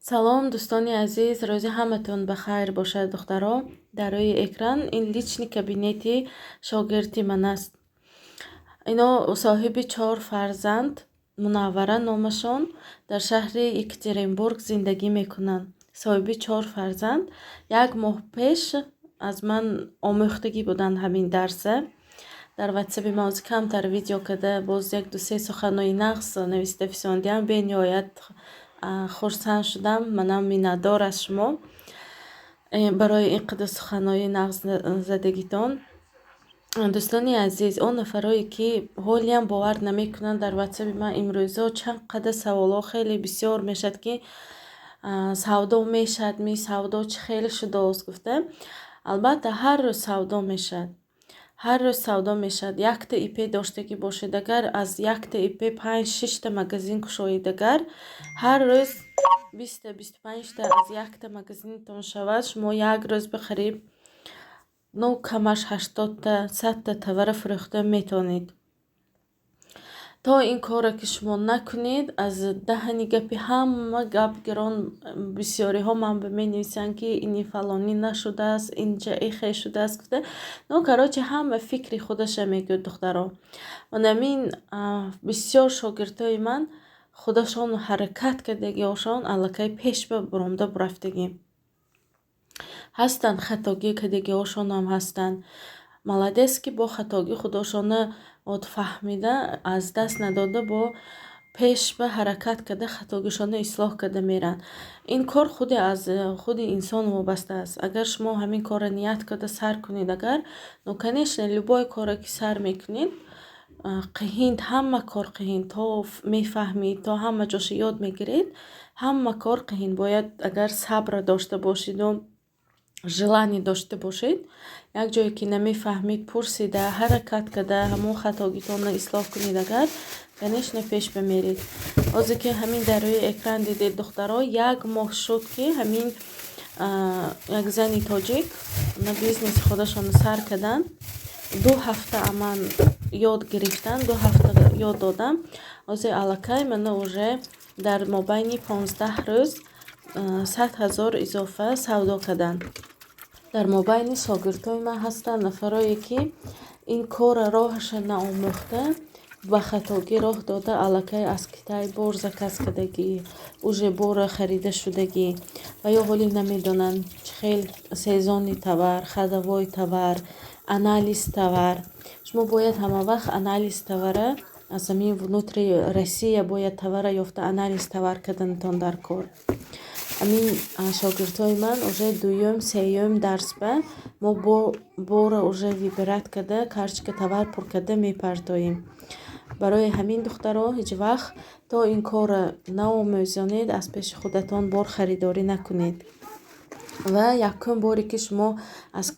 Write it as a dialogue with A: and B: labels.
A: салом, дӯстони азиз, рӯзи ҳаматон бахайр бошад. духтаро, дар рӯи экран ин лични кабинети шогирди ман аст. Ино соҳиби 4 фарзанд, Мунаввара номашон, дар шаҳри Екатеринбург зиндагӣ мекунанд. Соҳиби 4 фарзанд, як моҳ пеш аз ман омӯхтагӣ буданд ҳамин дарса. дар ватсаби ман ози камтар видео када боз 1-2-3 суханои нағз нависта фисондиам. бениҳоят хурсанд шудам. манам миннатдор аз шумо барои ин қадар суханои нағз задагитон. дӯстони азиз, он нафарое ки ҳолиам бовар намекунанд дар ватсаби ман имрӯзо чанд қадар саволҳо хеле бисёр мешад ки савдо мешад, савдо чӣ хел шудааст гуфта. албатта ҳар рӯз савдо мешад. ҳар рӯз савдо мешад. Якта ипе доштагӣ бошед, агар аз якта ипе 5-6 магазин кушоед, агар ҳар рӯз 20-25 аз якта магазинтон шавад, шумо як рӯз бихариб камаш 80-100 товара фурӯхта метавонед. то ин коро ки шумо накунед, аз даҳани гапи ҳама гап гирон бисёриҳо ман менависанд ки ини фалонӣ нашудааст, инҷа ихе шудааст гуфта. короче ҳама фикри худаша мегӯяд духтаро. манамин бисёр шогирдҳои ман худашон ҳаракат кардагиошон аллакай пеш баромда рафтагӣ ҳастанд, хатогӣ кардагиошонам ҳастанд. молодец ки бо хатогӣ худошона фаҳмида аз даст надода бо пеш ба ҳаракат карда хатогишона ислоҳ карда меранд. ин кор худи аз худи инсон вобаста аст. агар шумо ҳамин корро ният карда сар кунед, агар конечно любой коре ки сар мекунед қиҳин, ҳама кор қиҳин, то мефаҳмед, то ҳама ҷоша ёд мегиред, ҳама кор қиҳин. бояд агар сабр дошта бошеду желание дошта бошед, як ҷое ки намефаҳмед пурсида ҳаракат карда ҳамон хатогитонро ислоҳ кунед, агар конечно пеш бимеред. ҳозир ки ҳамин дар рӯи экран дидед духтаро, як моҳ шуд ки ҳамин як зани тоҷик на бизнеси худашонро сар карданд. 2 ҳафта аман ёд гирифтан, 2 ҳафта ёд додам. ҳозир аллакай мана уже дар мобайни 15 рӯз 100,000 изофа савдо карданд. дар мобайни шогирдҳои ман ҳастанд нафарое ки ин кора роҳаша наомӯхта, ба хатогӣ роҳ дода аллакай аз Китай бор заказ кардагӣ, уже бора харида шудагӣ ва ё ҳоле намедонанд чӣ хел сезони товар, ходовой товар, анализ товар. шумо бояд ҳама вақт анализ товара аз ҳамин внутри Россия бояд товара ёфта анализ товар карданатон дар кор. ҳамин шогирдҳои ман уже 2-3 дарс ба мо бора уже вибират карда карточка товар пур карда мепартоем. барои ҳамин духтаро ҳеҷ вақт то ин корро наомӯзонед, аз пеши худатон бор харидорӣ накунед. ва якум боре ки шумо аз